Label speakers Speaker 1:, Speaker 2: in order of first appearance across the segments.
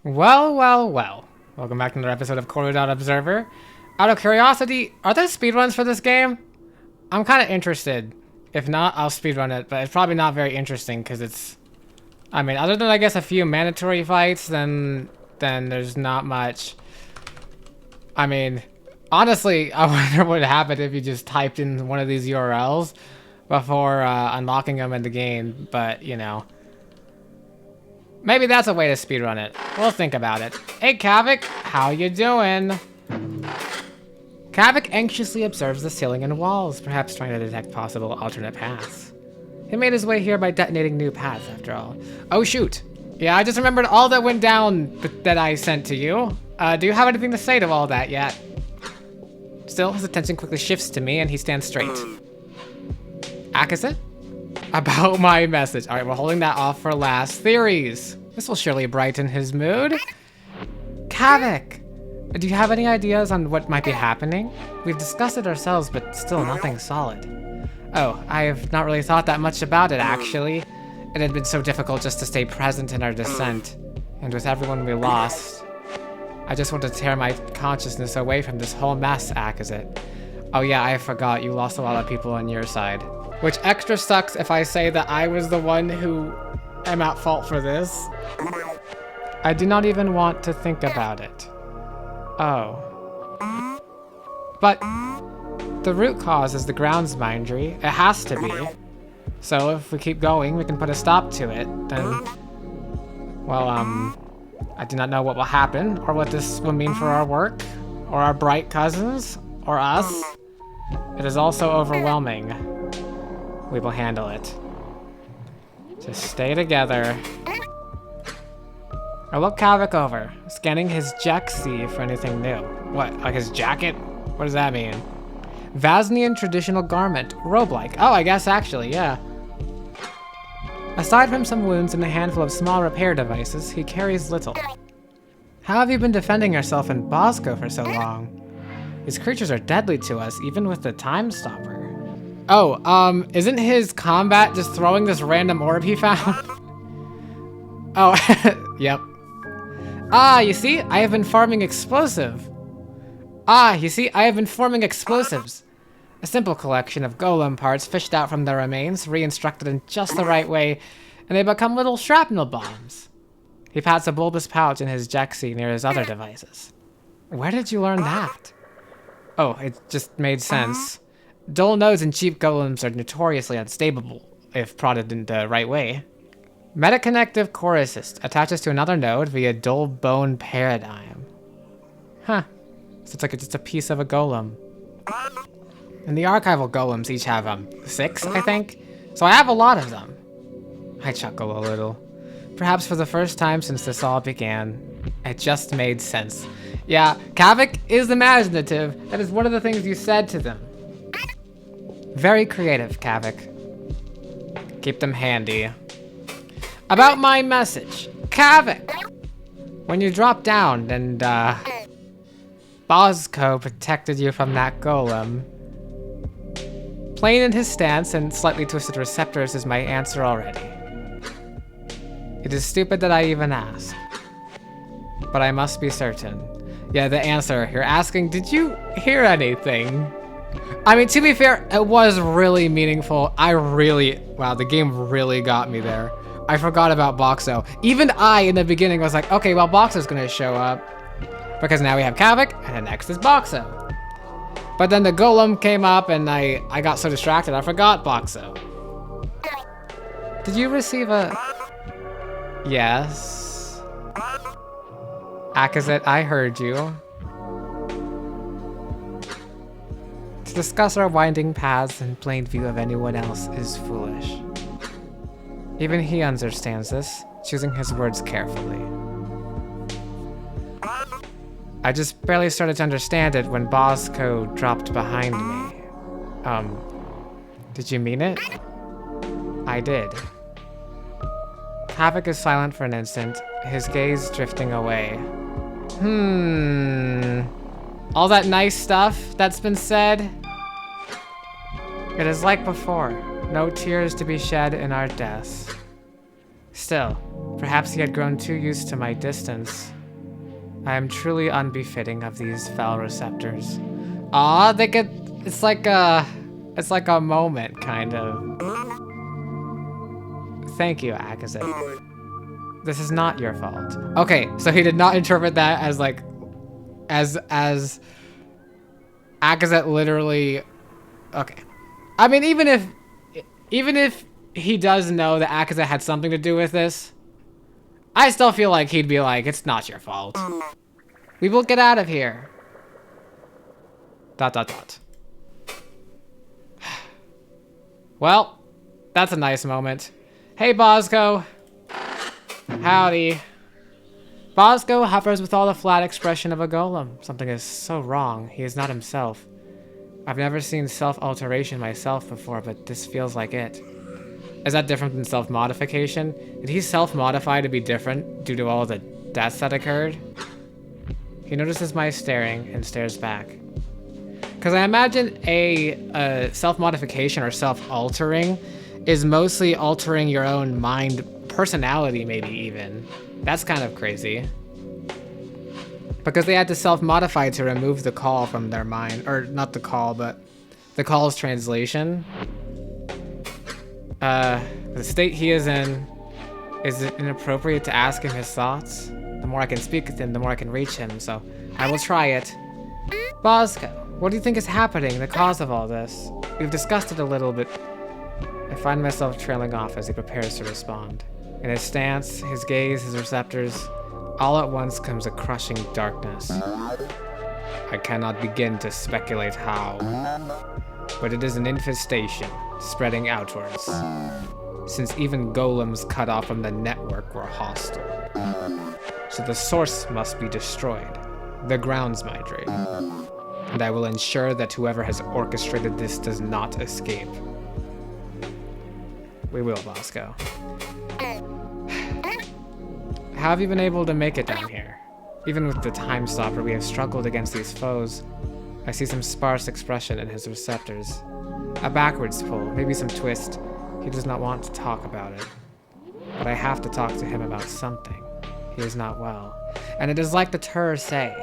Speaker 1: Well, well, well. Welcome back to another episode of corru.observer. Out of curiosity, are there speedruns for this game? I'm kind of interested. If not, I'll speedrun it, but it's probably not very interesting because it's... I mean, other than I guess a few mandatory fights, then there's not much. I mean, honestly, I wonder what would happen if you just typed in one of these URLs before unlocking them in the game, but you know. Maybe that's a way to speedrun it. We'll think about it. Hey, Kavik, how you doing? Kavik anxiously observes the ceiling and walls, perhaps trying to detect possible alternate paths. He made his way here by detonating new paths, after all. Oh, shoot. Yeah, I just remembered all that went down that I sent to you. Do you have anything to say to all that yet? Still, his attention quickly shifts to me, and he stands straight. Akazit? About my message. All right, we're holding that off for last. Theories. This will surely brighten his mood. Kavik, do you have any ideas on what might be happening? We've discussed it ourselves, but still nothing solid. Oh, I have not really thought that much about it, actually. It had been so difficult just to stay present in our descent. And with everyone we lost, I just want to tear my consciousness away from this whole mess, Akazit. Oh yeah, I forgot you lost a lot of people on your side. Which extra sucks if I say that I was the one who am at fault for this. I do not even want to think about it. Oh. But the root cause is the grounds bindery. It has to be. So if we keep going, we can put a stop to it. Then, well, I do not know what will happen or what this will mean for our work or our bright cousins or us. It is also overwhelming. We will handle it. Just stay together. I look Kavik over, scanning his Jexi for anything new. What, like his jacket? What does that mean? Vasnian traditional garment, robe-like. Oh, I guess actually, yeah. Aside from some wounds and a handful of small repair devices, he carries little. How have you been defending yourself in Bosco for so long? These creatures are deadly to us, even with the time stopper. Oh, isn't his combat just throwing this random orb he found? Oh, yep. Ah, you see, I have been farming explosive. Ah, you see, I have been forming explosives. A simple collection of golem parts fished out from their remains, re-instructed in just the right way, and they become little shrapnel bombs. He pats a bulbous pouch in his Jexi near his other devices. Where did you learn that? Oh, it just made sense. Dull nodes and cheap golems are notoriously unstable if prodded in the right way. Metaconnective core assist attaches to another node via dull bone paradigm. Huh. So it's like just a piece of a golem. And the archival golems each have 6, I think. So I have a lot of them. I chuckle a little. Perhaps for the first time since this all began, it just made sense. Yeah, Kavik is imaginative. That is one of the things you said to them. Very creative, Kavik. Keep them handy. About my message, Kavik! When you dropped down and, Bosco protected you from that golem. Plain in his stance and slightly twisted receptors is my answer already. It is stupid that I even ask. But I must be certain. Yeah, the answer. You're asking, did you hear anything? I mean, to be fair, it was really meaningful. Wow, the game really got me there. I forgot about Boxo. Even I, in the beginning, was like, okay, well, Boxo's gonna show up. Because now we have Kavik, and the next is Boxo. But then the golem came up, and I got so distracted, I forgot Boxo. Did you receive a... Yes. Akazit, I heard you. To discuss our winding paths in plain view of anyone else is foolish. Even he understands this, choosing his words carefully. I just barely started to understand it when Bosco dropped behind me. Did you mean it? I did. Kavik is silent for an instant, his gaze drifting away. All that nice stuff that's been said? It is like before, no tears to be shed in our deaths. Still, Perhaps he had grown too used to my distance. I am truly unbefitting of these fell receptors. Aw, they get, it's like a moment, kind of. Thank you, Akazit. This is not your fault. Okay, so he did not interpret that as like, as Akazit literally, okay. I mean, even if he does know that Akazit had something to do with this, I still feel like he'd be like, it's not your fault. We will get out of here. ... Well, that's a nice moment. Hey, Bosco. Howdy. Bosco hovers with all the flat expression of a golem. Something is so wrong. He is not himself. I've never seen self-alteration myself before, but this feels like it. Is that different than self-modification? Did he self-modify to be different due to all the deaths that occurred? He notices my staring and stares back. Because I imagine a self-modification or self-altering is mostly altering your own mind, personality maybe even. That's kind of crazy. Because they had to self-modify to remove the call from their mind. Or not the call, but the call's translation. The state he is in, is it inappropriate to ask him his thoughts? The more I can speak with him, the more I can reach him, so I will try it. Bosco, what do you think is happening, the cause of all this? We've discussed it a little bit. I find myself trailing off as he prepares to respond. In his stance, his gaze, his receptors, all at once comes a crushing darkness. I cannot begin to speculate how, but it is an infestation spreading outwards, since even golems cut off from the network were hostile. So the source must be destroyed, the grounds my dream, and I will ensure that whoever has orchestrated this does not escape. We will, Bosco. How have you been able to make it down here? Even with the time stopper, we have struggled against these foes. I see some sparse expression in his receptors. A backwards pull, maybe some twist. He does not want to talk about it. But I have to talk to him about something. He is not well. And it is like the Tur say,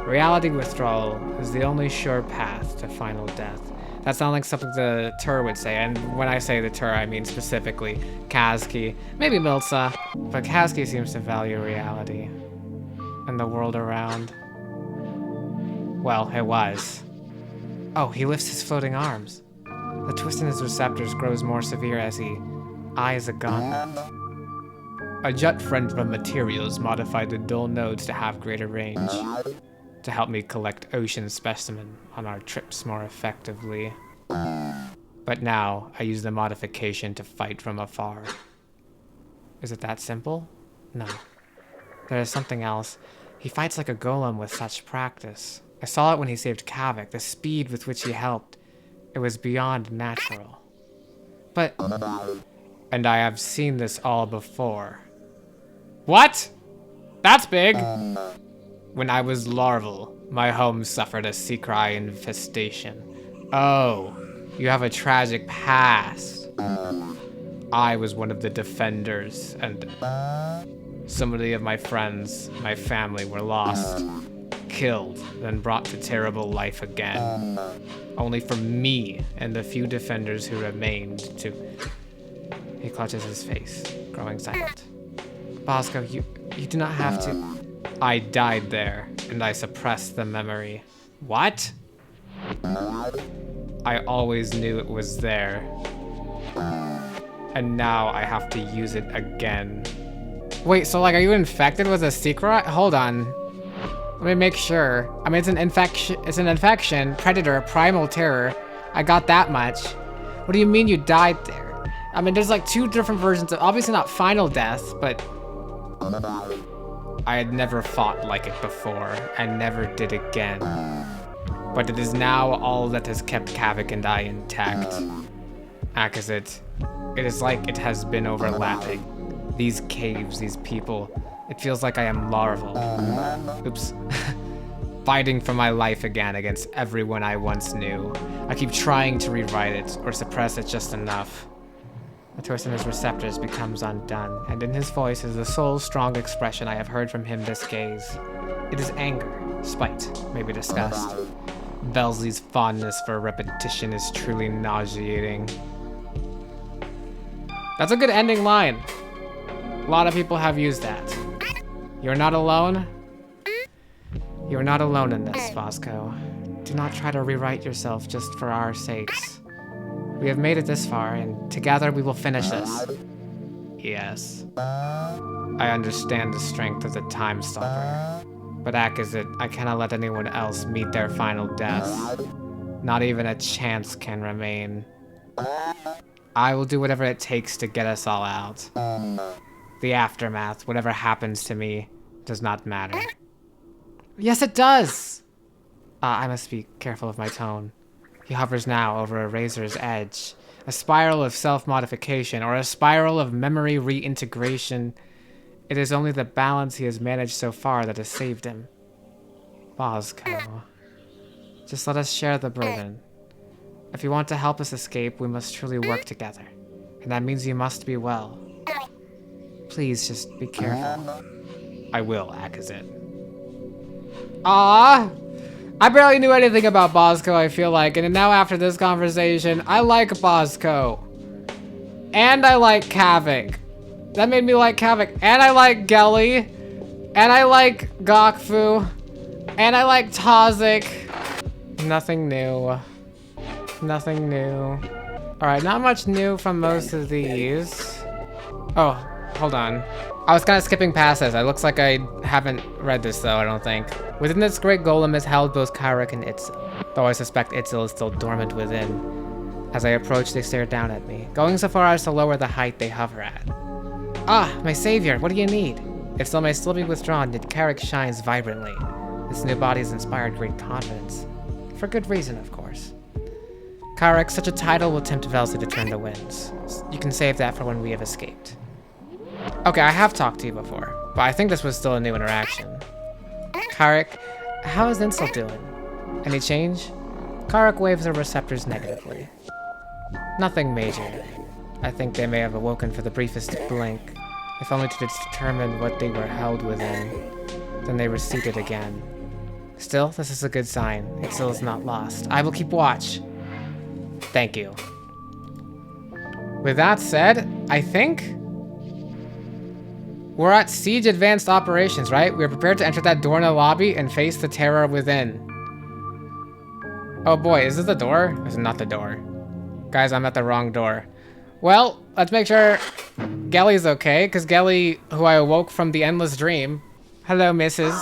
Speaker 1: reality withdrawal is the only sure path to final death. That sounds like something the Tur would say, and when I say the Tur, I mean specifically Kazki, maybe Milsa, but Kazki seems to value reality and the world around. Well, it was. Oh, he lifts his floating arms. The twist in his receptors grows more severe as he eyes a gun. A jet friend from materials modified the dull nodes to have greater range, to help me collect ocean specimen on our trips more effectively. But now, I use the modification to fight from afar. Is it that simple? No. There is something else. He fights like a golem with such practice. I saw it when he saved Kavik, the speed with which he helped. It was beyond natural. But... And I have seen this all before. What? That's big! When I was larval, my home suffered a sea cry infestation. Oh, you have a tragic past. I was one of the defenders, and so many of my friends, my family were lost, killed, then brought to terrible life again. Only for me and the few defenders who remained to... He clutches his face, growing silent. Bosco, you do not have to... I died there, and I suppressed the memory. What? I always knew it was there. And now I have to use it again. Wait, so like, are you infected with a secret? Hold on. Let me make sure. I mean, it's an infection, predator, primal terror. I got that much. What do you mean you died there? I mean, there's like two different versions of, obviously not final death, but... I had never fought like it before, and never did again. But it is now all that has kept Kavik and I intact. Akazit, it is like it has been overlapping. These caves, these people, it feels like I am larval. Oops. Fighting for my life again against everyone I once knew. I keep trying to rewrite it, or suppress it just enough. The twist in his receptors becomes undone, and in his voice is the sole strong expression I have heard from him this gaze. It is anger, spite, maybe disgust. Belsley's fondness for repetition is truly nauseating. That's a good ending line. A lot of people have used that. You're not alone? You're not alone in this, Bosco. Do not try to rewrite yourself just for our sakes. We have made it this far, and together we will finish this. Yes. I understand the strength of the Time Stopper. But Akazit, I cannot let anyone else meet their final death. Not even a chance can remain. I will do whatever it takes to get us all out. The aftermath, whatever happens to me, does not matter. Yes, it does! I must be careful of my tone. He hovers now over a razor's edge, a spiral of self-modification, or a spiral of memory reintegration. It is only the balance he has managed so far that has saved him. Bosco, just let us share the burden. If you want to help us escape, we must truly work together. And that means you must be well. Please, just be careful. I will, Akazit. Ah! I barely knew anything about Bosco, I feel like, and now after this conversation, I like Bosco. And I like Kavik. That made me like Kavik. And I like Gelly. And I like Gokfu. And I like Tazik. Nothing new. Nothing new. Alright, not much new from most of these. Oh, hold on. I was kind of skipping past this. It looks like I haven't read this though, I don't think. Within this great golem is held both Kairak and Itzel, though I suspect Itzel is still dormant within. As I approach, they stare down at me, going so far as to lower the height they hover at. Ah, my savior, what do you need? Itzel may still be withdrawn, yet Kairak shines vibrantly. This new body has inspired great confidence. For good reason, of course. Kairak, such a title will tempt Velsi to turn the winds. You can save that for when we have escaped. Okay, I have talked to you before, but I think this was still a new interaction. Kairak, how is Insel doing? Any change? Kairak waves her receptors negatively. Nothing major. I think they may have awoken for the briefest blink, if only to determine what they were held within. Then they receded again. Still, this is a good sign. Itzel is not lost. I will keep watch. Thank you. With that said, I think we're at Siege Advanced Operations, right? We are prepared to enter that door in the lobby and face the terror within. Oh boy, is this the door? This is not the door. Guys, I'm at the wrong door. Well, let's make sure Gelly's okay, because Gelly, who I awoke from the endless dream. Hello, missus.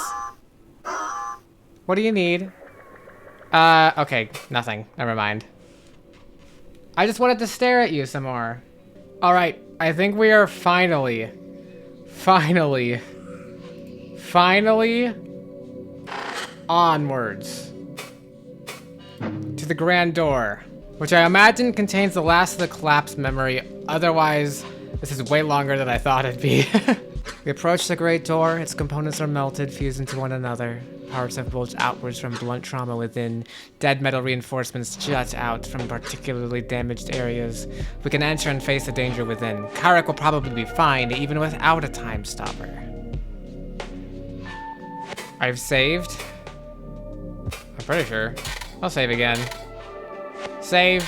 Speaker 1: What do you need? Okay, nothing. Never mind. I just wanted to stare at you some more. Alright, I think we are finally onwards to the grand door, which I imagine contains the last of the collapsed memory. Otherwise, this is way longer than I thought it'd be. We approach the great door. Its components are melted, fused into one another. Parts have bulged outwards from blunt trauma within. Dead metal reinforcements jut out from particularly damaged areas. We can enter and face the danger within. Kairak will probably be fine, even without a time stopper. I've saved. I'm pretty sure. I'll save again. Save.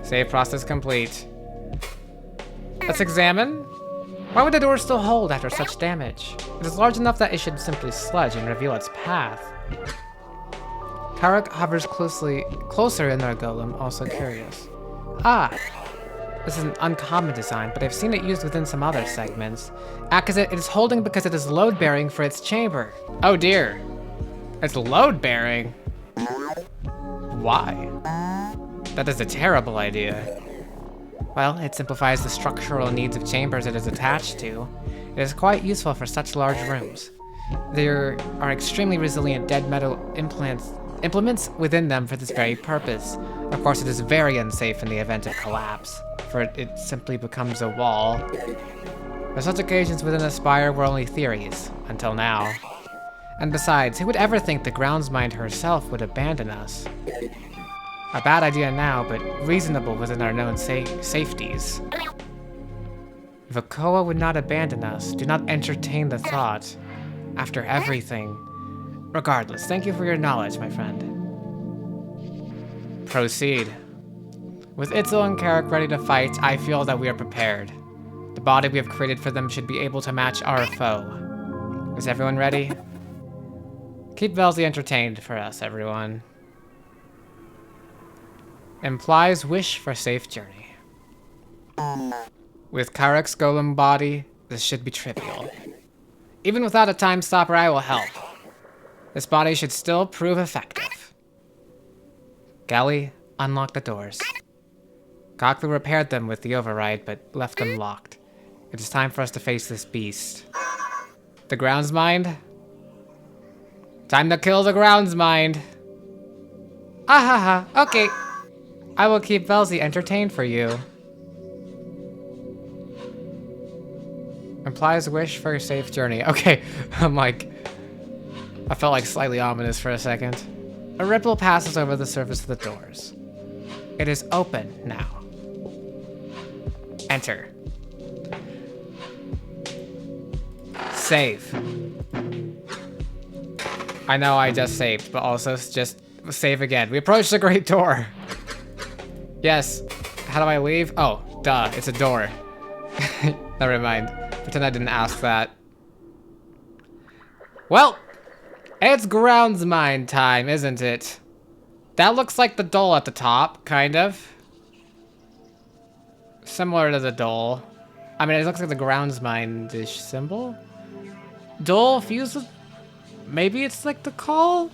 Speaker 1: Save process complete. Let's examine. Why would the door still hold after such damage? It is large enough that it should simply sludge and reveal its path. Kairak hovers closer in their golem, also curious. Ah! This is an uncommon design, but I've seen it used within some other segments. Akazit, it is holding because it is load-bearing for its chamber. Oh dear. It's load-bearing? Why? That is a terrible idea. Well, it simplifies the structural needs of chambers it is attached to. It is quite useful for such large rooms. There are extremely resilient dead metal implements within them for this very purpose. Of course, it is very unsafe in the event of collapse, for it simply becomes a wall. For such occasions within a spire were only theories, until now. And besides, who would ever think the groundsmind herself would abandon us? A bad idea now, but reasonable within our known safeties. If Akoa would not abandon us, do not entertain the thought. After everything. Regardless, thank you for your knowledge, my friend. Proceed. With Itzel and Carrick ready to fight, I feel that we are prepared. The body we have created for them should be able to match our foe. Is everyone ready? Keep Velzy entertained for us, everyone. Implies wish for safe journey. With Carrick's golem body, this should be trivial. Even without a time stopper, I will help. This body should still prove effective. Galley, unlock the doors. Goklu repaired them with the override, but left them locked. It is time for us to face this beast. The grounds mind? Time to kill the grounds mind. Ahaha, okay. I will keep Velzy entertained for you. Implies wish for a safe journey. Okay, I'm like... I felt like slightly ominous for a second. A ripple passes over the surface of the doors. It is open now. Enter. Save. I know I just saved, but also just save again. We approach the great door. Yes. How do I leave? Oh, duh, it's a door. Never mind. Pretend I didn't ask that. Well, it's grounds mind time, isn't it? That looks like the dole at the top, kind of. Similar to the dole. I mean, it looks like the grounds mind-ish symbol. Dole fused with... Maybe it's like the call?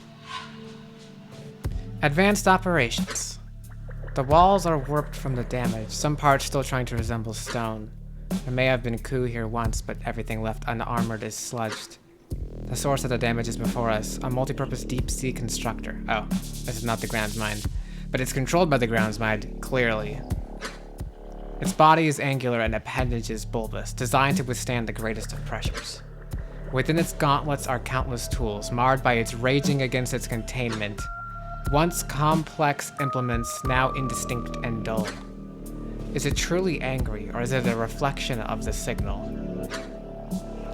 Speaker 1: Advanced operations. The walls are warped from the damage, some parts still trying to resemble stone. There may have been a coup here once, but everything left unarmored is sludged. The source of the damage is before us, a multi-purpose deep-sea constructor. Oh, this is not the grounds mind. But it's controlled by the grounds mind, clearly. Its body is angular and appendage is bulbous, designed to withstand the greatest of pressures. Within its gauntlets are countless tools, marred by its raging against its containment. Once complex implements, now indistinct and dull. Is it truly angry, or is it a reflection of the signal?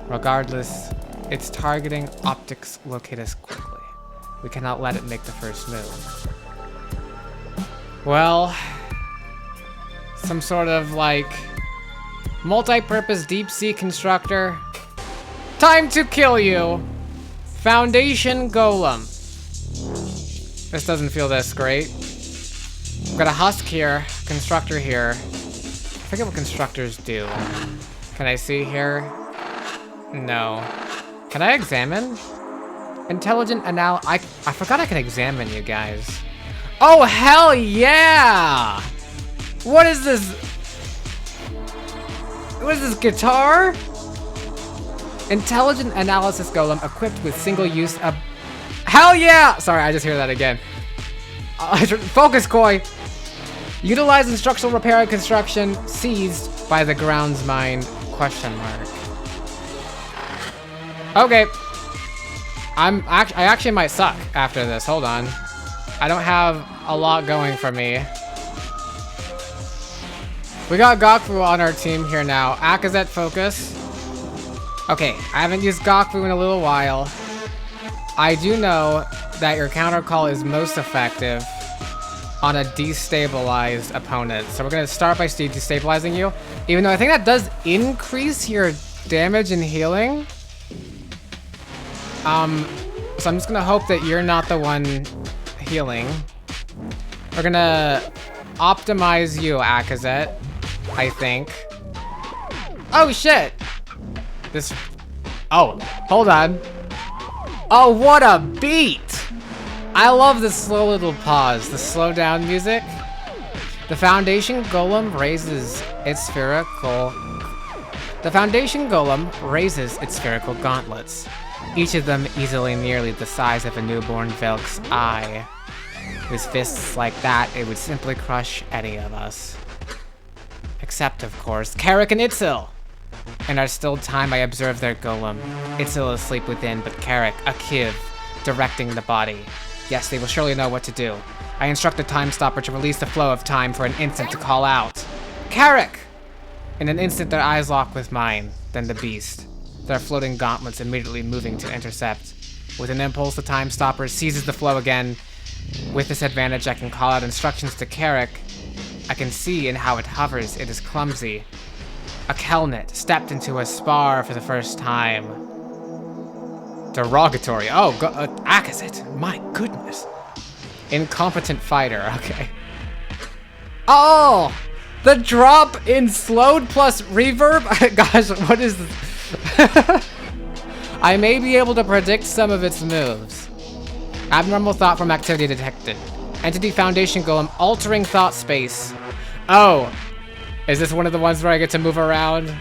Speaker 1: Regardless, its targeting optics locate us quickly. We cannot let it make the first move. Well, some sort of like multi-purpose deep-sea constructor. Time to kill you! Foundation Golem. This doesn't feel this great. I've got a husk here, constructor here. I forget what constructors do. Can I see here? No. Can I examine? Intelligent I forgot I can examine you guys. Oh, hell yeah! What is this? What is this, guitar? Intelligent analysis golem equipped with single-use hell yeah! Sorry, I just hear that again. Focus, Koi. Utilize instructional repair and construction seized by the grounds mind, question mark. Okay. I actually might suck after this. Hold on. I don't have a lot going for me. We got Gokfu on our team here now. Akazet, focus. Okay, I haven't used Gokfu in a little while. I do know that your counter call is most effective on a destabilized opponent. So we're gonna start by destabilizing you. Even though I think that does increase your damage and healing. So I'm just gonna hope that you're not the one healing. We're gonna optimize you, Akazet, I think. Oh shit! This, oh, hold on. Oh, what a beat! I love this slow little pause, the slow down music. The Foundation Golem raises its spherical... The Foundation Golem raises its spherical gauntlets, each of them easily nearly the size of a newborn Velk's eye. With fists like that, it would simply crush any of us. Except, of course, Carrick and Itzel! In our still time, I observe their golem. Itzel is asleep within, but Carrick, a Kiv, directing the body. Yes, they will surely know what to do. I instruct the time stopper to release the flow of time for an instant to call out. Carrick! In an instant, their eyes lock with mine, then the beast. Their floating gauntlets immediately moving to intercept. With an impulse, the time stopper seizes the flow again. With this advantage, I can call out instructions to Carrick. I can see in how it hovers, it is clumsy. A Kelnet stepped into a spar for the first time. Derogatory. Oh, Akazit. My goodness. Incompetent fighter. Okay. Oh! The drop in slowed plus reverb? Gosh, what is this? I may be able to predict some of its moves. Abnormal thought from activity detected. Entity Foundation Golem altering thought space. Oh, is this one of the ones where I get to move around?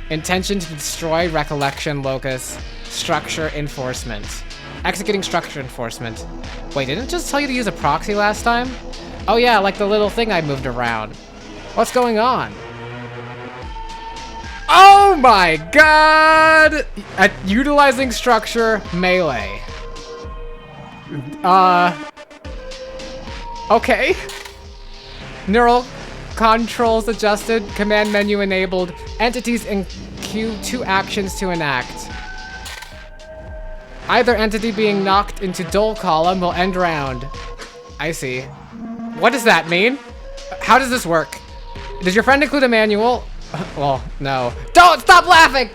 Speaker 1: Intention to destroy recollection locus. Structure enforcement. Executing structure enforcement. Wait, didn't it just tell you to use a proxy last time? Oh yeah, like the little thing I moved around. What's going on? Oh my god! At utilizing structure melee. Okay. Neural controls adjusted, command menu enabled, entities in queue 2 actions to enact. Either entity being knocked into dull column will end round. I see. What does that mean? How does this work? Does your friend include a manual? Well, no. Don't stop laughing!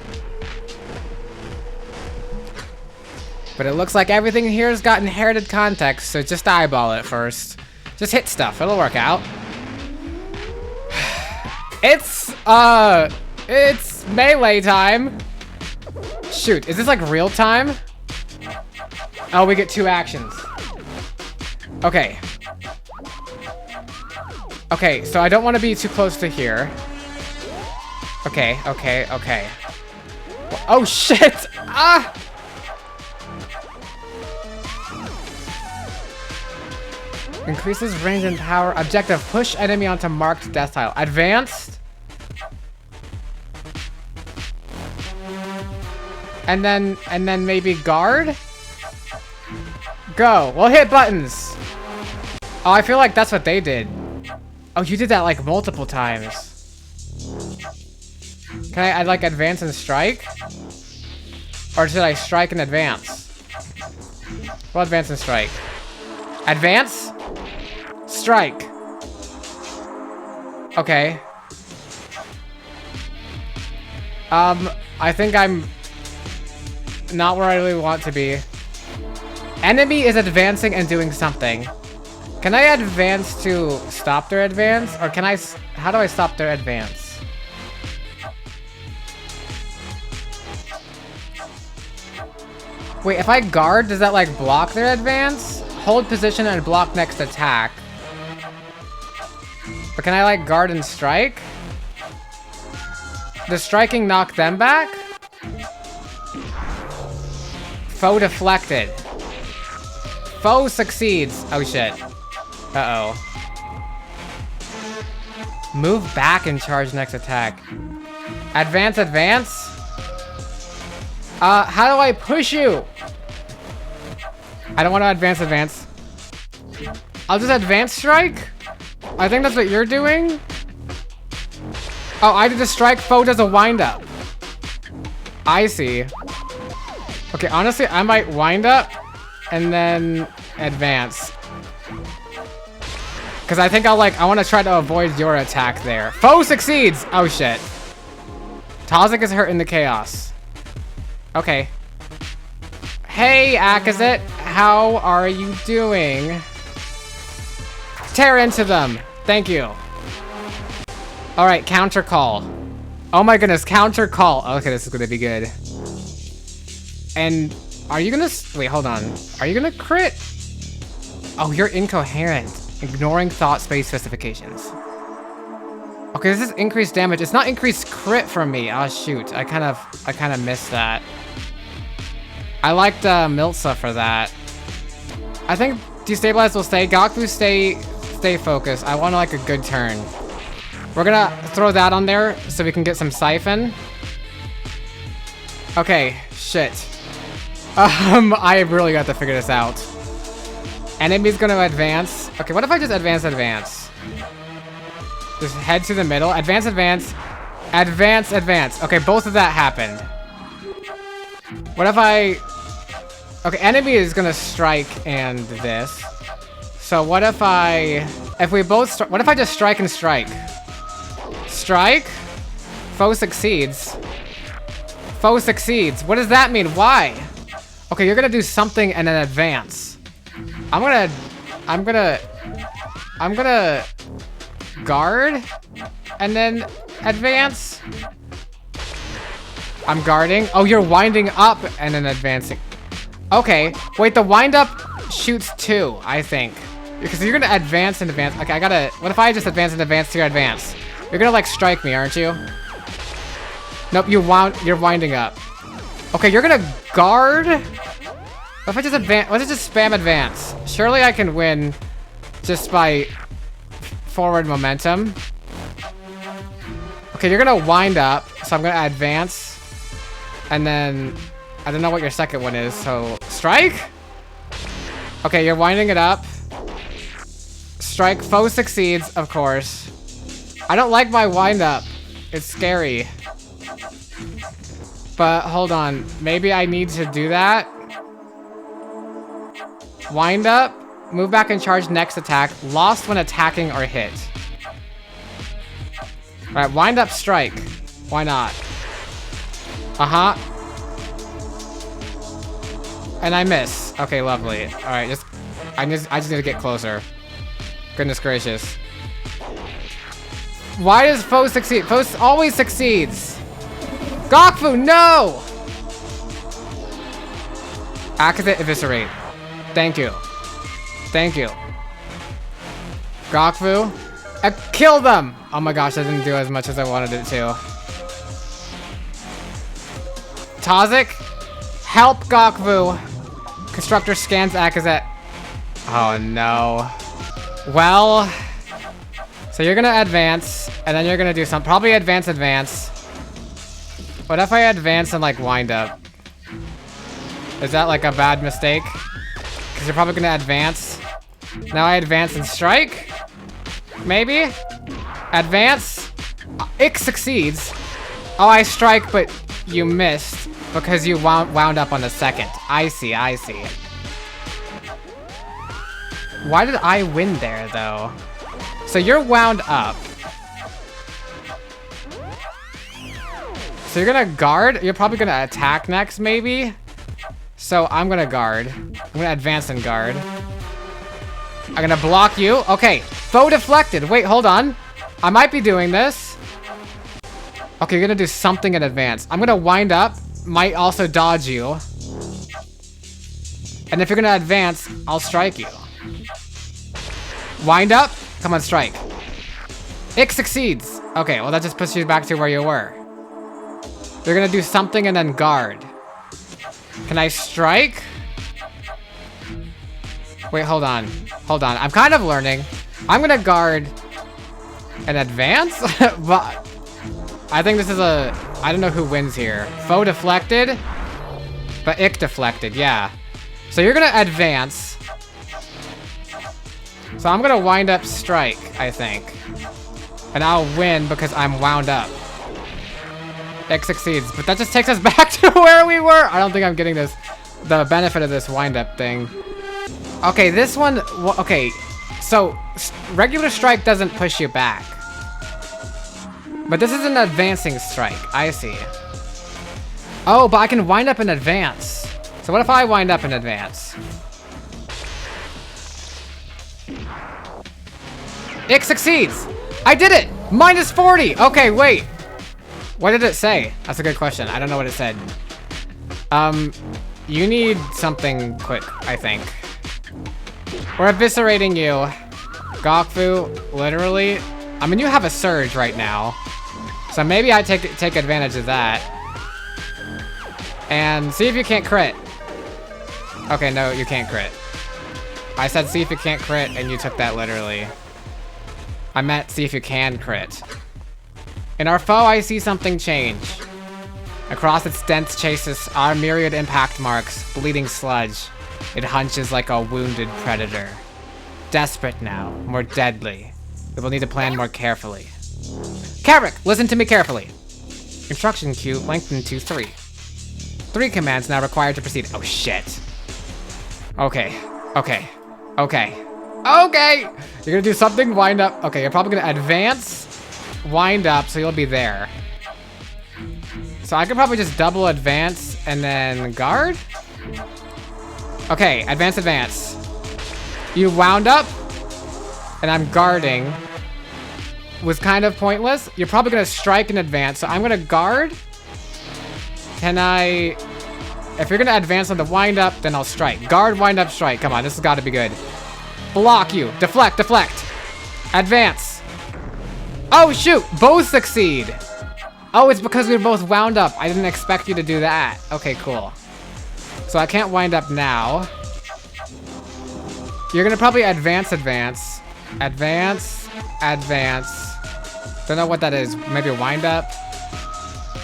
Speaker 1: But it looks like everything here has got inherited context, so just eyeball it first. Just hit stuff, it'll work out. It's melee time. Shoot, is this like real time? Oh, we get 2 actions. Okay. Okay, so I don't want to be too close to here. Okay. Oh shit! Ah! Increases range and power. Objective, push enemy onto marked death tile. Advanced. And then maybe guard? Go. We'll hit buttons. Oh, I feel like that's what they did. Oh, you did that like multiple times. Can I like advance and strike? Or should I strike and advance? Well, advance and strike. Advance? Strike. Okay. I think I'm not where I really want to be. Enemy is advancing and doing something. Can I advance to stop their advance? Or can I... How do I stop their advance? Wait, if I guard, does that like block their advance? Hold position and block next attack. But can I like guard and strike? Does striking knock them back? Foe deflected. Foe succeeds. Oh shit. Uh-oh. Move back and charge next attack. Advance, advance? How do I push you? I don't want to advance, advance. I'll just advance strike? I think that's what you're doing? Oh, I did a strike, foe does a wind up. I see. Okay, honestly, I might wind up and then advance. Because I think I want to try to avoid your attack there. Foe succeeds! Oh shit. Tozik is hurt in the chaos. Okay. Hey, Akazit, how are you doing? Tear into them. Thank you. Alright, counter call. Oh my goodness, counter call. Okay, this is gonna be good. And are you gonna... Wait, hold on. Are you gonna crit? Oh, you're incoherent. Ignoring thought space specifications. Okay, this is increased damage. It's not increased crit from me. Oh shoot, I kind of missed that. I liked Milsa for that. I think destabilize will stay. Gaku stay focused. I want like a good turn. We're gonna throw that on there so we can get some siphon. Okay, shit. I really got to figure this out. Enemy's gonna advance. Okay, what if I just advance? Just head to the middle. Advance. Advance, advance. Okay, both of that happened. What if I... Okay, enemy is gonna strike and this. So what if I... If we both... What if I just strike and strike? Strike? Foe succeeds. Foe succeeds. What does that mean? Why? Okay, you're gonna do something and then advance. I'm gonna guard and then advance. I'm guarding. Oh, you're winding up and then advancing. Okay, wait, the wind up shoots too, I think. Because you're gonna advance and advance. Okay, what if I just advance and advance to your advance? You're gonna like strike me, aren't you? Nope, you're winding up. Okay, you're gonna guard? What if I just advance? Let's just spam advance. Surely I can win just by forward momentum. Okay, you're gonna wind up, so I'm gonna advance. And then, I don't know what your second one is, so strike? Okay, you're winding it up. Strike, foe succeeds, of course. I don't like my wind up. It's scary. But hold on, maybe I need to do that. Wind up, move back and charge next attack. Lost when attacking or hit. Alright, wind up, strike. Why not? Uh-huh. And I miss. Okay, lovely. Alright, I just need to get closer. Goodness gracious. Why does foe succeed? Foe always succeeds. Gokfu, no! Activate eviscerate. Thank you. Thank you. Gokfu. Kill them! Oh my gosh, I didn't do as much as I wanted it to. Tazik, help Gokfu. Constructor scans Akazet. Oh no. Well, so you're gonna advance, and then you're gonna do some, probably advance. What if I advance and like wind up? Is that like a bad mistake? Because you're probably gonna advance. Now I advance and strike? Maybe? Advance? It succeeds. Oh, I strike, but you missed because you wound up on the second. I see. Why did I win there, though? So you're wound up. So you're gonna guard? You're probably gonna attack next, maybe? So I'm gonna guard. I'm gonna advance and guard. I'm gonna block you. Okay, foe deflected. Wait, hold on. I might be doing this. Okay, you're gonna do something in advance. I'm gonna wind up. Might also dodge you. And if you're gonna advance, I'll strike you. Wind up. Come on, strike. It succeeds. Okay, well that just puts you back to where you were. You're gonna do something and then guard. Can I strike? Wait, hold on. I'm kind of learning. I'm gonna guard and advance? But I think this is I don't know who wins here. Foe deflected, but Ick deflected, yeah. So you're gonna advance. So I'm gonna wind up strike, I think. And I'll win because I'm wound up. Ick succeeds, but that just takes us back to where we were. I don't think I'm getting the benefit of this wind up thing. Okay, this one, okay. So regular strike doesn't push you back. But this is an advancing strike, I see. Oh, but I can wind up in advance. So what if I wind up in advance? It succeeds! I did it! Minus 40! Okay, wait. What did it say? That's a good question. I don't know what it said. You need something quick, I think. We're eviscerating you. Gokfu, literally. I mean, you have a surge right now. So maybe I take advantage of that. And see if you can't crit. Okay, no, you can't crit. I said see if you can't crit, and you took that literally. I meant see if you can crit. In our foe, I see something change. Across its dense chases are myriad impact marks, bleeding sludge. It hunches like a wounded predator. Desperate now, more deadly. We will need to plan more carefully. Carrick, listen to me carefully. Instruction queue lengthened to 3. 3 commands now required to proceed. Oh shit. Okay. Okay. Okay. Okay! You're gonna do something, wind up. Okay, you're probably gonna advance, wind up, so you'll be there. So I could probably just double advance and then guard? Okay, advance, advance. You wound up, and I'm guarding. Was kind of pointless. You're probably gonna strike in advance, so I'm gonna guard. Can I... If you're gonna advance on the wind up, then I'll strike. Guard, wind up, strike. Come on, this has gotta be good. Block you. Deflect, deflect. Advance. Oh, shoot. Both succeed. Oh, it's because we were both wound up. I didn't expect you to do that. Okay, cool. So I can't wind up now. You're gonna probably advance, advance. Advance, advance. Don't know what that is. Maybe a wind up.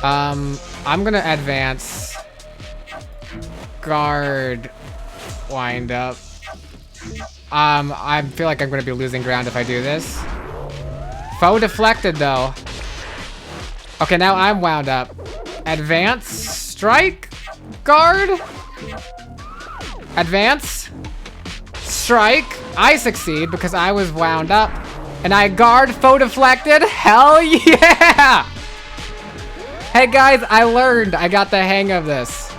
Speaker 1: I'm gonna advance. Guard. Wind up. I feel like I'm gonna be losing ground if I do this. Foe deflected though. Okay, now I'm wound up. Advance, strike, guard. Advance, strike. I succeed because I was wound up. And I guard, foe deflected. Hell yeah! Hey guys, I learned. I got the hang of this.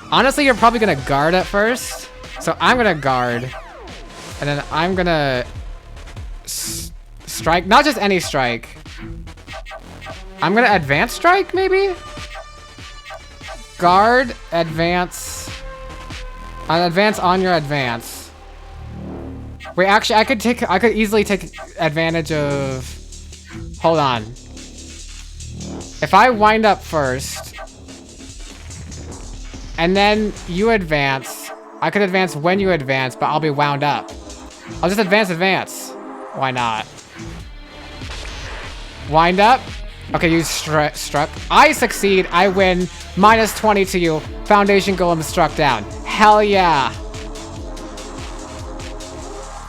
Speaker 1: Honestly, you're probably gonna guard at first. So I'm gonna guard, and then I'm gonna strike, not just any strike. I'm gonna advance strike, maybe? Guard, advance. Advance on your advance. Wait, actually, I could easily take advantage of, hold on. If I wind up first, and then you advance, I could advance when you advance, but I'll be wound up. I'll just advance, advance. Why not? Wind up. Okay, you struck. I succeed. I win. -20 to you. Foundation Golem struck down. Hell yeah.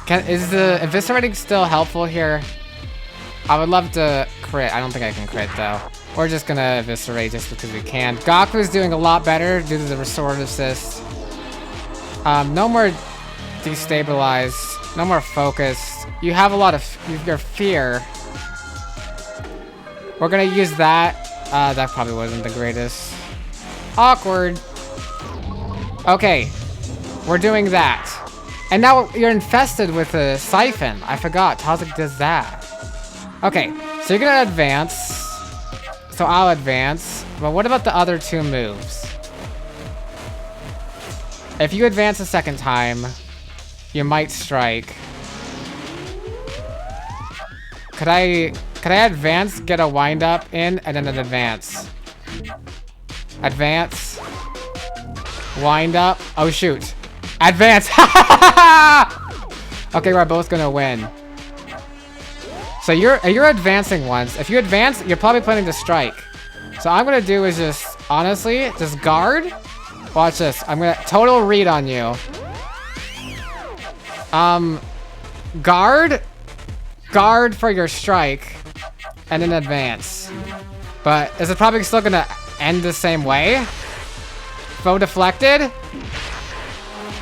Speaker 1: Is the eviscerating still helpful here? I would love to crit. I don't think I can crit though. We're just gonna eviscerate just because we can. Gaku's doing a lot better due to the restorative assist. No more destabilize. No more focus. You have a lot of your fear. We're gonna use that. That probably wasn't the greatest. Awkward. Okay. We're doing that. And now you're infested with a siphon. I forgot. Toxic does that. Okay. So you're gonna advance. So I'll advance. But what about the other 2 moves? If you advance a second time, you might strike. Could I advance, get a wind up in, and then an advance? Advance. Wind up. Oh shoot. Advance. Okay, we're both gonna win. So you're advancing once. If you advance, you're probably planning to strike. So I'm gonna do is just, honestly, just guard. Watch this. I'm gonna total read on you. Guard for your strike, and then advance. But is it probably still gonna end the same way? Foe deflected.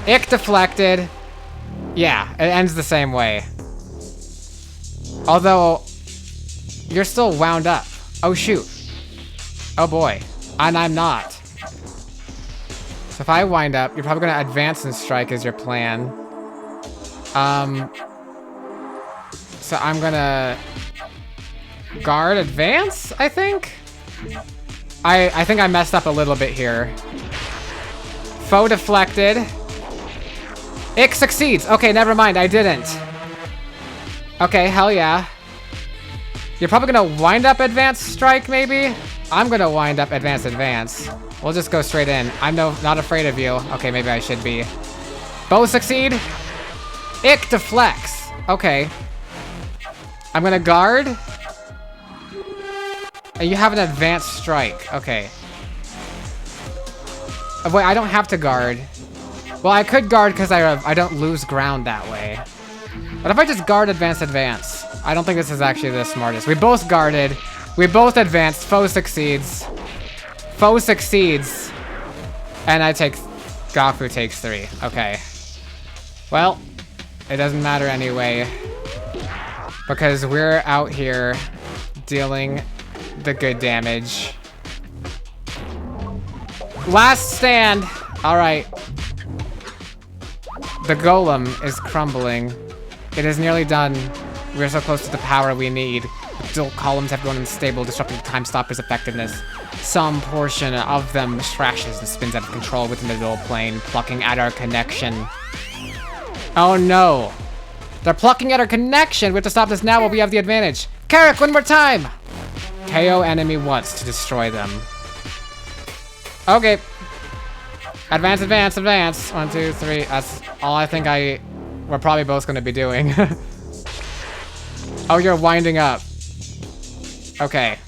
Speaker 1: Ick deflected. Yeah, it ends the same way. Although, you're still wound up. Oh shoot. Oh boy. And I'm not. So if I wind up, you're probably gonna advance and strike as your plan. So I'm gonna guard, advance, I think? I think I messed up a little bit here. Foe deflected. Ick succeeds. Okay, never mind, I didn't. Okay, hell yeah. You're probably gonna wind up, advance, strike, maybe? I'm gonna wind up, advance, advance. We'll just go straight in. I'm not afraid of you. Okay, maybe I should be. Both succeed. Ick deflects. Okay. I'm gonna guard. And you have an advanced strike. Okay. Wait, I don't have to guard. Well, I could guard because I don't lose ground that way. But if I just guard, advance, advance. I don't think this is actually the smartest. We both guarded. We both advanced. Foe succeeds. Foe succeeds. And I take... Gaku takes 3. Okay. Well, it doesn't matter anyway. Because we're out here dealing the good damage. Last stand! Alright. The golem is crumbling. It is nearly done. We're so close to the power we need. Dual columns have gone unstable, disrupting Time Stopper's effectiveness. Some portion of them crashes and spins out of control within the dual plane, plucking at our connection. Oh no! They're plucking at our connection! We have to stop this now while we have the advantage. Carrick, one more time! KO enemy once to destroy them. Okay. Advance, advance, advance. 1, 2, 3. That's all I think we're probably both gonna be doing. Oh, you're winding up. Okay.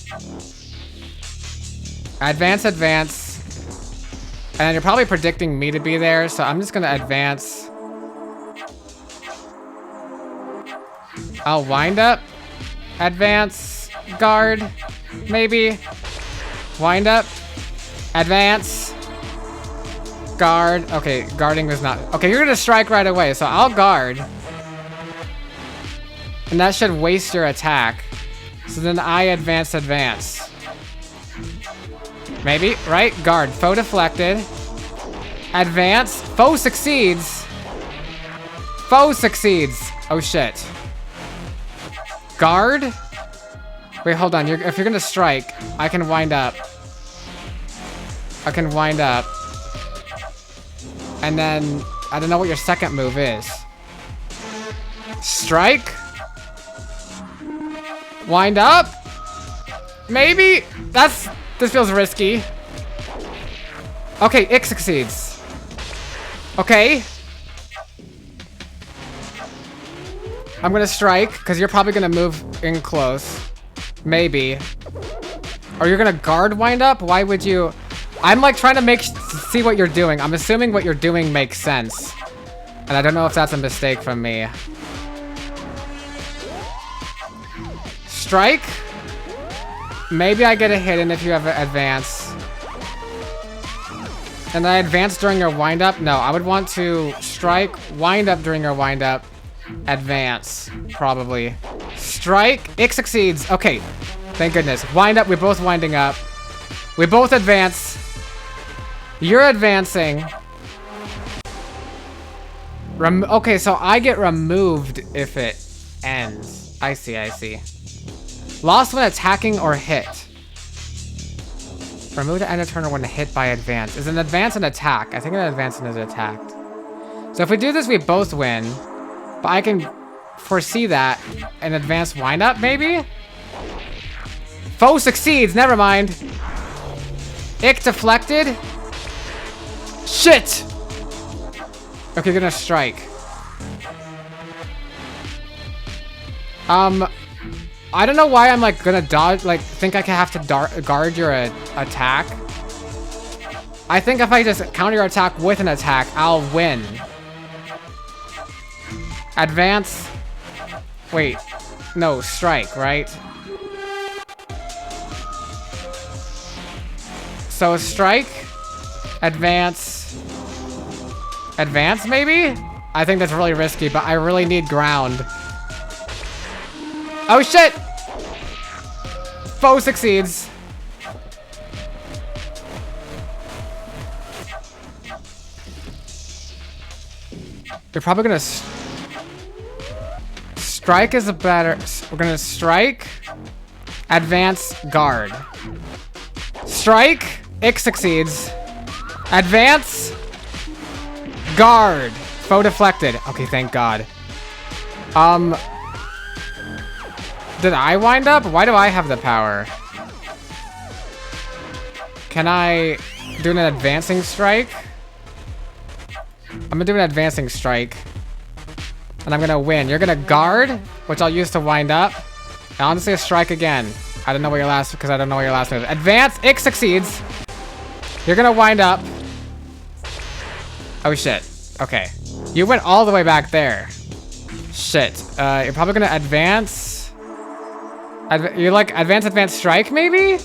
Speaker 1: Advance, advance. And you're probably predicting me to be there, so I'm just gonna advance. I'll wind up. Advance. Guard. Maybe. Wind up. Advance. Guard. Okay, guarding was not... Okay, you're gonna strike right away, so I'll guard. And that should waste your attack. So then I advance, advance. Maybe, right? Guard. Foe deflected. Advance. Foe succeeds. Foe succeeds. Oh shit. Guard? Wait, hold on. If you're gonna strike, I can wind up. I can wind up. And then, I don't know what your second move is. Strike? Wind up? Maybe? This feels risky. Okay, Ick succeeds. Okay. I'm gonna strike, because you're probably gonna move in close. Maybe. Or you're gonna guard wind up? Why would you... I'm like trying to see what you're doing. I'm assuming what you're doing makes sense. And I don't know if that's a mistake from me. Strike? Maybe I get a hit in if you have an advance. And I advance during your wind up? No, I would want to strike, wind up during your wind up, advance, probably. Strike, Ick succeeds. Okay, thank goodness. Wind up, we're both winding up. We both advance. You're advancing. Okay, so I get removed if it ends. I see, I see. Lost when attacking or hit. Remove the end of turn or when hit by advance. Is an advance an attack? I think an advance is attacked. So if we do this, we both win. But I can foresee that. An advance wind up, maybe? Foe succeeds, never mind. Ick deflected. Shit! Okay, gonna strike. I don't know why I'm like gonna dodge, like think I can have to guard your attack. I think if I just counter your attack with an attack, I'll win. Advance. Wait, no, strike, right? So strike, advance, advance maybe? I think that's really risky, but I really need ground. Oh shit! Foe succeeds. You're probably gonna strike is a better. We're gonna strike, advance, guard. Strike, Ick succeeds. Advance, guard. Foe deflected. Okay, thank God. Did I wind up? Why do I have the power? Can I do an advancing strike? I'm gonna do an advancing strike. And I'm gonna win. You're gonna guard, which I'll use to wind up. And honestly, a strike again. I don't know what your last, because I don't know what your last move is. Advance, Ick succeeds. You're gonna wind up. Oh shit. Okay. You went all the way back there. Shit. You're probably gonna advance. You like advance, strike, maybe?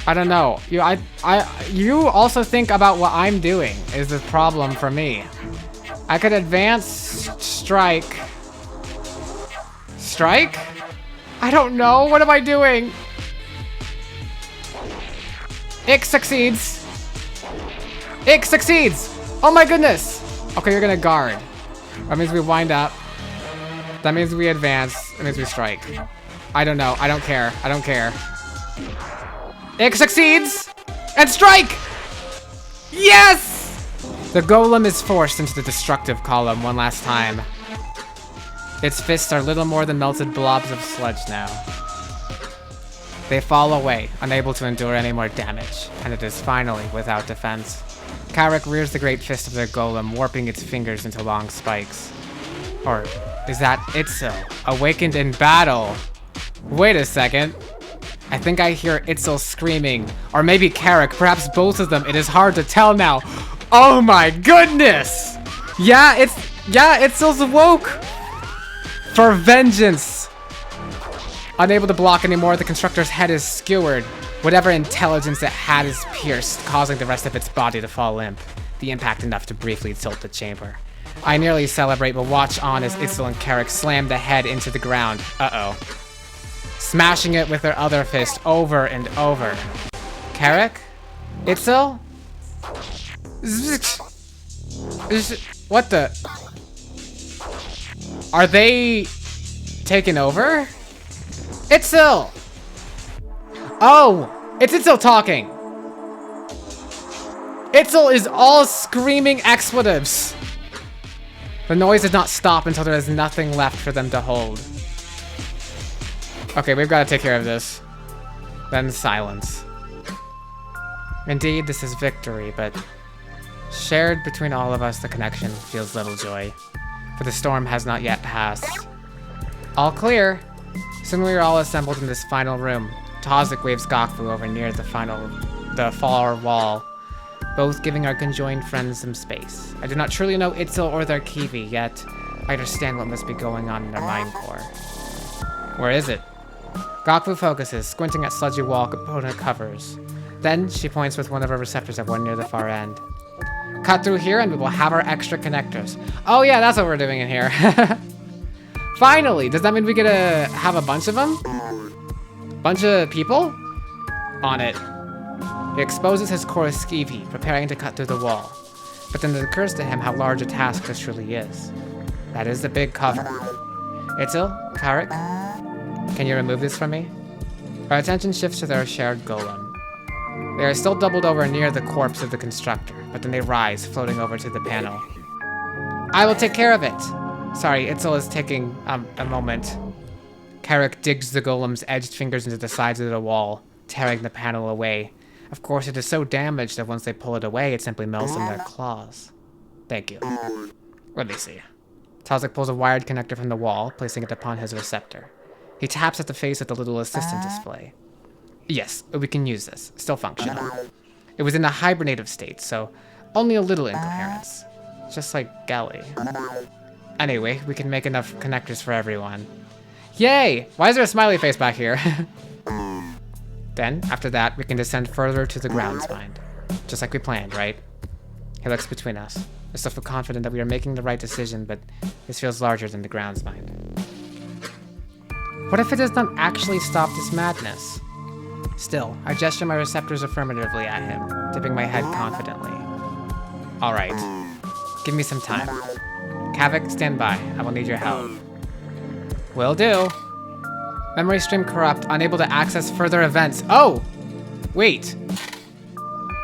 Speaker 1: I don't know. You also think about what I'm doing is the problem for me. I could advance, strike. Strike? I don't know. What am I doing? Ick succeeds. Ick succeeds. Oh my goodness. Okay, you're gonna guard. That means we wind up. That means we advance. That means we strike. I don't know. I don't care. I don't care. Ick succeeds! And strike! Yes! The golem is forced into the destructive column one last time. Its fists are little more than melted blobs of sludge now. They fall away, unable to endure any more damage, and it is finally without defense. Carrick rears the great fist of their golem, warping its fingers into long spikes. Or is that Itzel, awakened in battle? Wait a second. I think I hear Itzel screaming, or maybe Carrick, perhaps both of them. It is hard to tell now. Oh my goodness! Yeah, Itzel's awoke! For vengeance! Unable to block anymore, the constructor's head is skewered. Whatever intelligence it had is pierced, causing the rest of its body to fall limp. The impact enough to briefly tilt the chamber. I nearly celebrate, but watch on as Itzel and Carrick slam the head into the ground. Uh-oh. Smashing it with their other fist over and over. Carrick? Itzel? What the? Are they taking over? Itzel! Oh! It's Itzel talking! Itzel is all screaming expletives! The noise does not stop until there is nothing left for them to hold. Okay, we've got to take care of this. Then silence. Indeed, this is victory, but shared between all of us, the connection feels little joy, for the storm has not yet passed. All clear. Soon we are all assembled in this final room. Tozik waves Gokfu over near the far wall, both giving our conjoined friends some space. I do not truly know Itzel or their Kiwi, yet I understand what must be going on in their mind core. Where is it? Gokfu focuses, squinting at sludgy wall component covers. Then she points with one of her receptors at one near the far end. Cut through here and we will have our extra connectors. Oh yeah, that's what we're doing in here. Finally! Does that mean we get to have a bunch of them? Bunch of people? On it. He exposes his corru, preparing to cut through the wall. But then it occurs to him how large a task this truly is. That is the big cover. Itzel, Carrick, can you remove this from me? Our attention shifts to their shared golem. They are still doubled over near the corpse of the constructor, but then they rise, floating over to the panel. I will take care of it! Sorry, Itzel is taking a moment. Carrick digs the golem's edged fingers into the sides of the wall, tearing the panel away. Of course, it is so damaged that once they pull it away, it simply melts in their claws. Thank you. Let me see. Tozik pulls a wired connector from the wall, placing it upon his receptor. He taps at the face of the little assistant display. Yes, we can use this. Still functional. It was in a hibernative state, so only a little incoherence. Just like Gelly. Anyway, we can make enough connectors for everyone. Yay! Why is there a smiley face back here? Then, after that, we can descend further to the ground's mind. Just like we planned, right? He looks between us. I still feel confident that we are making the right decision, but this feels larger than the ground's mind. What if it does not actually stop this madness? Still, I gesture my receptors affirmatively at him, tipping my head confidently. Alright. Give me some time. Kavik, stand by. I will need your help. Will do. Memory stream corrupt, unable to access further events. Oh! Wait.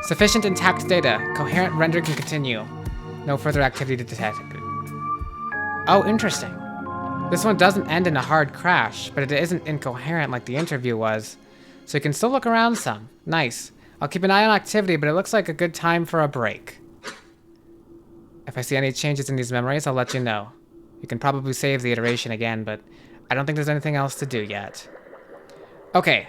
Speaker 1: Sufficient intact data. Coherent render can continue. No further activity detected. Oh, interesting. This one doesn't end in a hard crash, but it isn't incoherent like the interview was. So you can still look around some. Nice. I'll keep an eye on activity, but it looks like a good time for a break. If I see any changes in these memories, I'll let you know. You can probably save the iteration again, but I don't think there's anything else to do yet. Okay.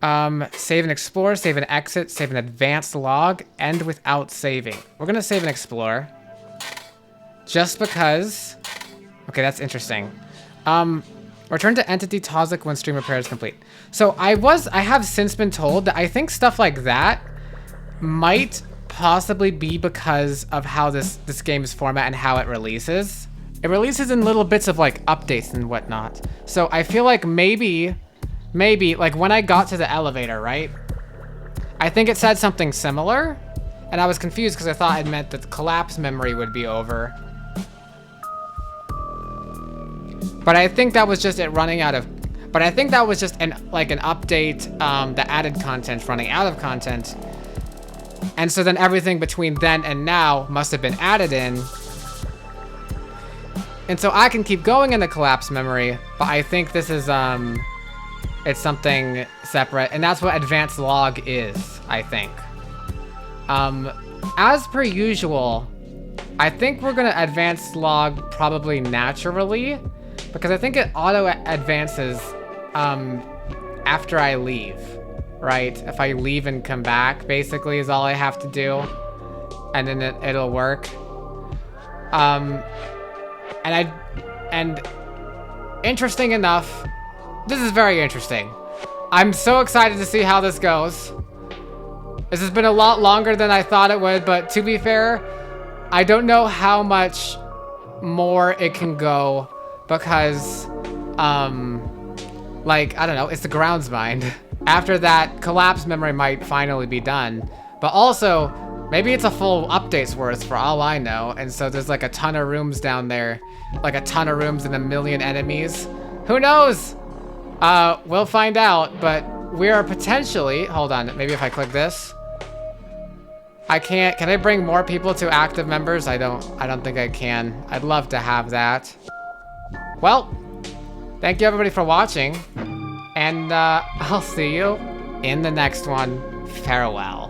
Speaker 1: Save and explore, save and exit, save an advanced log, end without saving. We're gonna save and explore. Just because... Okay, that's interesting. Return to Entity Toxic when stream repair is complete. So I have since been told that I think stuff like that might possibly be because of how this game's format and how it releases. It releases in little bits of like updates and whatnot. So I feel like maybe like when I got to the elevator, right? I think it said something similar, and I was confused because I thought it meant that the collapse memory would be over. But I think that was just it running out of, but I think that was just an update, the added content running out of content. And so then everything between then and now must have been added in. And so I can keep going in the collapse memory, but I think this is, it's something separate, and that's what advanced log is, I think. As per usual, I think we're gonna advance log probably naturally, because I think it auto advances after I leave, right? If I leave and come back, basically is all I have to do, and then it'll work. And interesting enough, this is very interesting. I'm so excited to see how this goes. This has been a lot longer than I thought it would, but to be fair, I don't know how much more it can go because, like, I don't know, it's the grounds mind. After that, collapse memory might finally be done, but also, maybe it's a full update's worth for all I know, and so there's like a ton of rooms down there, like a ton of rooms and a million enemies. Who knows? We'll find out, but we are potentially, hold on, maybe if I click this. I can't, can I bring more people to active members? I don't think I can. I'd love to have that. Well, thank you everybody for watching, and I'll see you in the next one. Farewell.